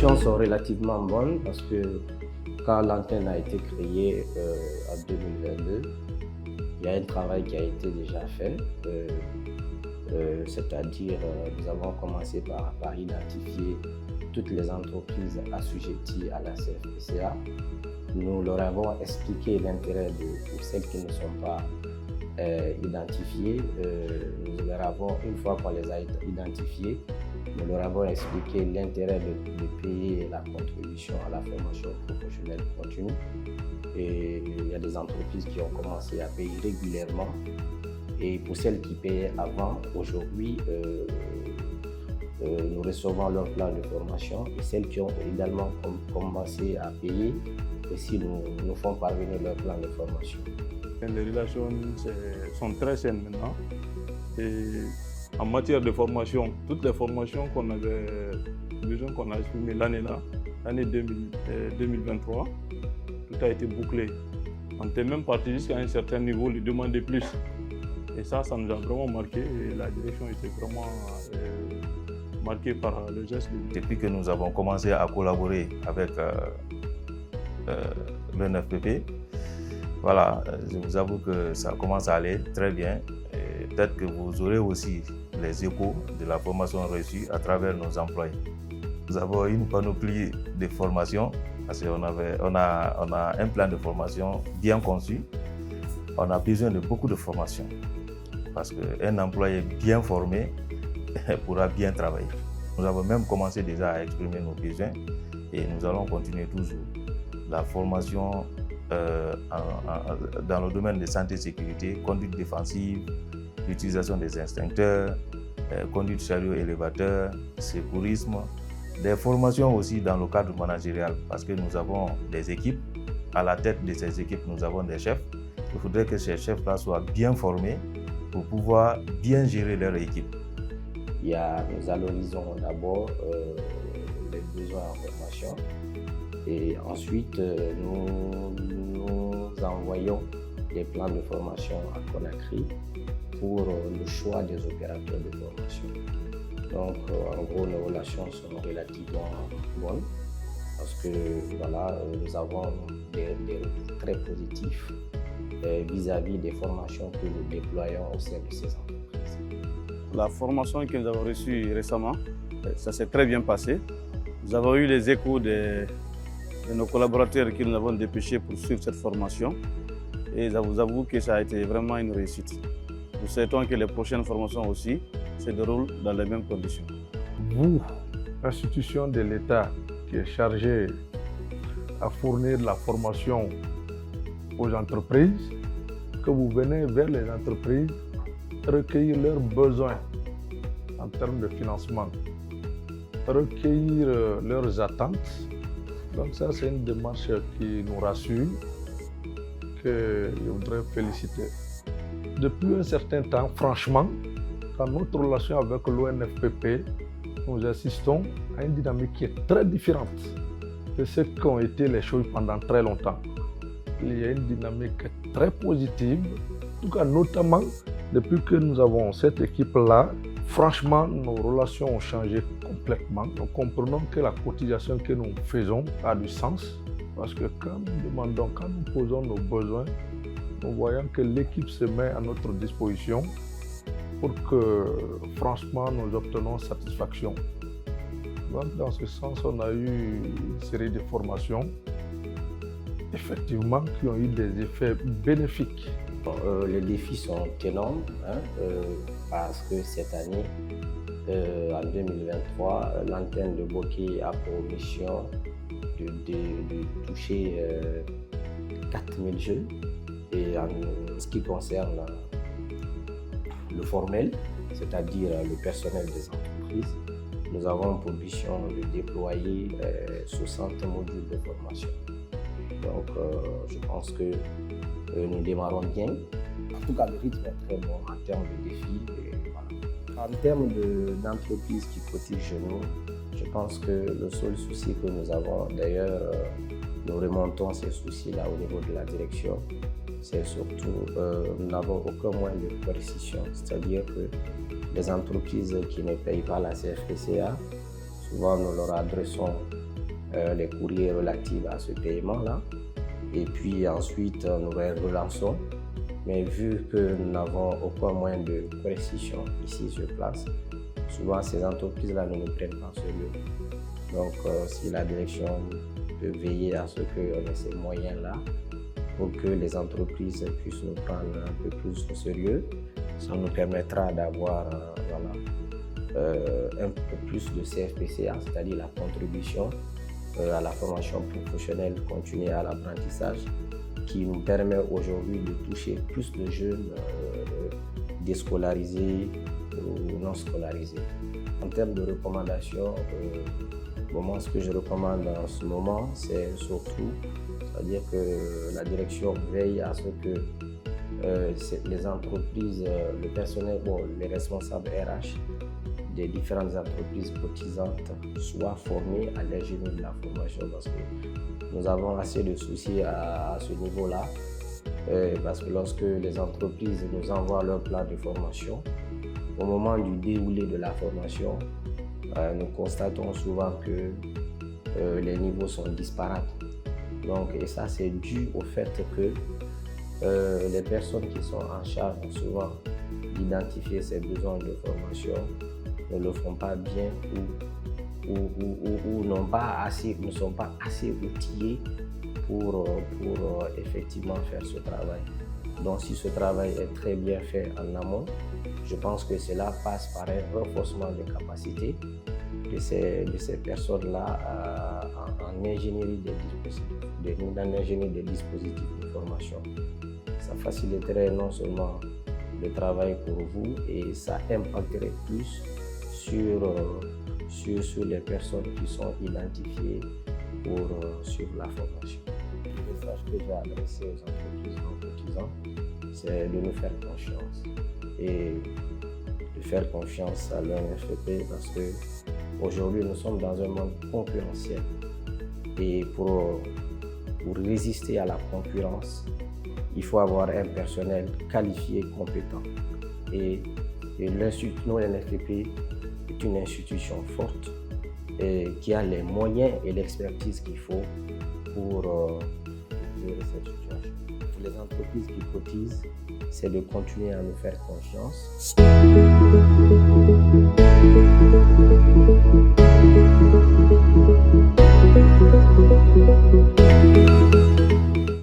relations sont relativement bonnes parce que quand l'antenne a été créée en 2022, il y a un travail qui a été déjà fait, c'est-à-dire nous avons commencé par identifier toutes les entreprises assujetties à la CFPCA. Nous leur avons expliqué l'intérêt pour celles qui ne sont pas identifiées. Nous leur avons, une fois qu'on les a identifiées, nous leur avons expliqué l'intérêt de payer la contribution à la formation professionnelle continue. Et il y a des entreprises qui ont commencé à payer régulièrement. Et pour celles qui payaient avant, aujourd'hui, nous recevons leur plan de formation. Et celles qui ont également commencé à payer, aussi nous font parvenir leur plan de formation. Les relations sont très saines maintenant. Et en matière de formation, toutes les formations qu'on avait besoin, qu'on a exprimées l'année 2023, tout a été bouclé. On était même parti jusqu'à un certain niveau de demander plus. Et ça nous a vraiment marqué et la direction était vraiment marquée par le geste. Depuis que nous avons commencé à collaborer avec l'UNFPP, voilà, je vous avoue que ça commence à aller très bien. Peut-être que vous aurez aussi les échos de la formation reçue à travers nos employés. Nous avons une panoplie de formations parce qu'on a un plan de formation bien conçu. On a besoin de beaucoup de formations parce qu'un employé bien formé pourra bien travailler. Nous avons même commencé déjà à exprimer nos besoins et nous allons continuer toujours. La formation dans le domaine de santé et sécurité, conduite défensive, l'utilisation des extincteurs, conduite chariot-élévateur, secourisme, des formations aussi dans le cadre managérial parce que nous avons des équipes. À la tête de ces équipes, nous avons des chefs. Il faudrait que ces chefs-là soient bien formés pour pouvoir bien gérer leur équipe. Nous analysons d'abord les besoins en formation et ensuite nous envoyons des plans de formation à Conakry pour le choix des opérateurs de formation. Donc en gros, nos relations sont relativement bonnes parce que voilà, nous avons des retours très positifs vis-à-vis des formations que nous déployons au sein de ces entreprises. La formation que nous avons reçue récemment, ça s'est très bien passé. Nous avons eu les échos de nos collaborateurs que nous avons dépêchés pour suivre cette formation et je vous avoue que ça a été vraiment une réussite. Nous souhaitons que les prochaines formations aussi se déroulent dans les mêmes conditions. Vous, institution de l'État qui est chargée à fournir la formation aux entreprises, que vous venez vers les entreprises recueillir leurs besoins en termes de financement, recueillir leurs attentes. Donc ça, c'est une démarche qui nous rassure, que je voudrais féliciter. Depuis un certain temps, franchement, dans notre relation avec l'ONFPP, nous assistons à une dynamique qui est très différente de ce qu'ont été les choses pendant très longtemps. Il y a une dynamique très positive, en tout cas notamment depuis que nous avons cette équipe-là. Franchement, nos relations ont changé complètement. Nous comprenons que la cotisation que nous faisons a du sens parce que quand nous demandons, quand nous posons nos besoins, nous voyons que l'équipe se met à notre disposition pour que, franchement, nous obtenons satisfaction. Donc, dans ce sens, on a eu une série de formations, effectivement, qui ont eu des effets bénéfiques. Les défis sont énormes parce que cette année, en 2023, l'antenne de Boké a pour mission de toucher 4000 jeunes. Et en ce qui concerne le formel, c'est-à-dire le personnel des entreprises, nous avons pour mission de déployer 60 modules de formation. Donc je pense que nous démarrons bien. En tout cas, le rythme est très bon en termes de défis. Et voilà. En termes d'entreprises qui cotisent chez nous, je pense que le seul souci que nous avons, d'ailleurs, nous remontons ces soucis-là au niveau de la direction, c'est surtout, nous n'avons aucun moyen de précision, c'est-à-dire que les entreprises qui ne payent pas la CFPCA, souvent nous leur adressons les courriers relatifs à ce paiement-là. Et puis ensuite, nous les relançons. Mais vu que nous n'avons aucun moyen de précision ici sur place, souvent ces entreprises-là ne nous prennent pas au sérieux. Donc, si la direction peut veiller à ce qu'on ait ces moyens-là pour que les entreprises puissent nous prendre un peu plus au sérieux, ça nous permettra d'avoir un peu plus de CFPCA, c'est-à-dire la contribution à la formation professionnelle continue à l'apprentissage, qui nous permet aujourd'hui de toucher plus de jeunes déscolarisés ou non scolarisés. En termes de recommandations, moi, ce que je recommande en ce moment, c'est surtout, c'est-à-dire que la direction veille à ce que les entreprises, le personnel, les responsables RH des différentes entreprises cotisantes soient formés à l'ingénierie de la formation, parce que nous avons assez de soucis à ce niveau-là, parce que lorsque les entreprises nous envoient leur plan de formation, au moment du déroulé de la formation, nous constatons souvent que les niveaux sont disparates. Donc, et ça, c'est dû au fait que les personnes qui sont en charge souvent d'identifier ces besoins de formation ne le font pas bien ou ne sont pas assez outillés pour effectivement faire ce travail. Donc si ce travail est très bien fait en amont, je pense que cela passe par un renforcement de capacité de ces personnes-là en ingénierie des dispositifs de formation. Ça faciliterait non seulement le travail pour vous, et ça impacterait plus sur les personnes qui sont identifiées pour suivre la formation. Le message que j'ai adressé aux entreprises non cotisantes, c'est de nous faire confiance et de faire confiance à l'ONFP, parce que aujourd'hui nous sommes dans un monde concurrentiel, et pour résister à la concurrence, il faut avoir un personnel qualifié, compétent. Et l'ONFP est une institution forte et qui a les moyens et l'expertise qu'il faut pour gérer cette situation. Pour les entreprises qui cotisent, c'est de continuer à nous faire confiance.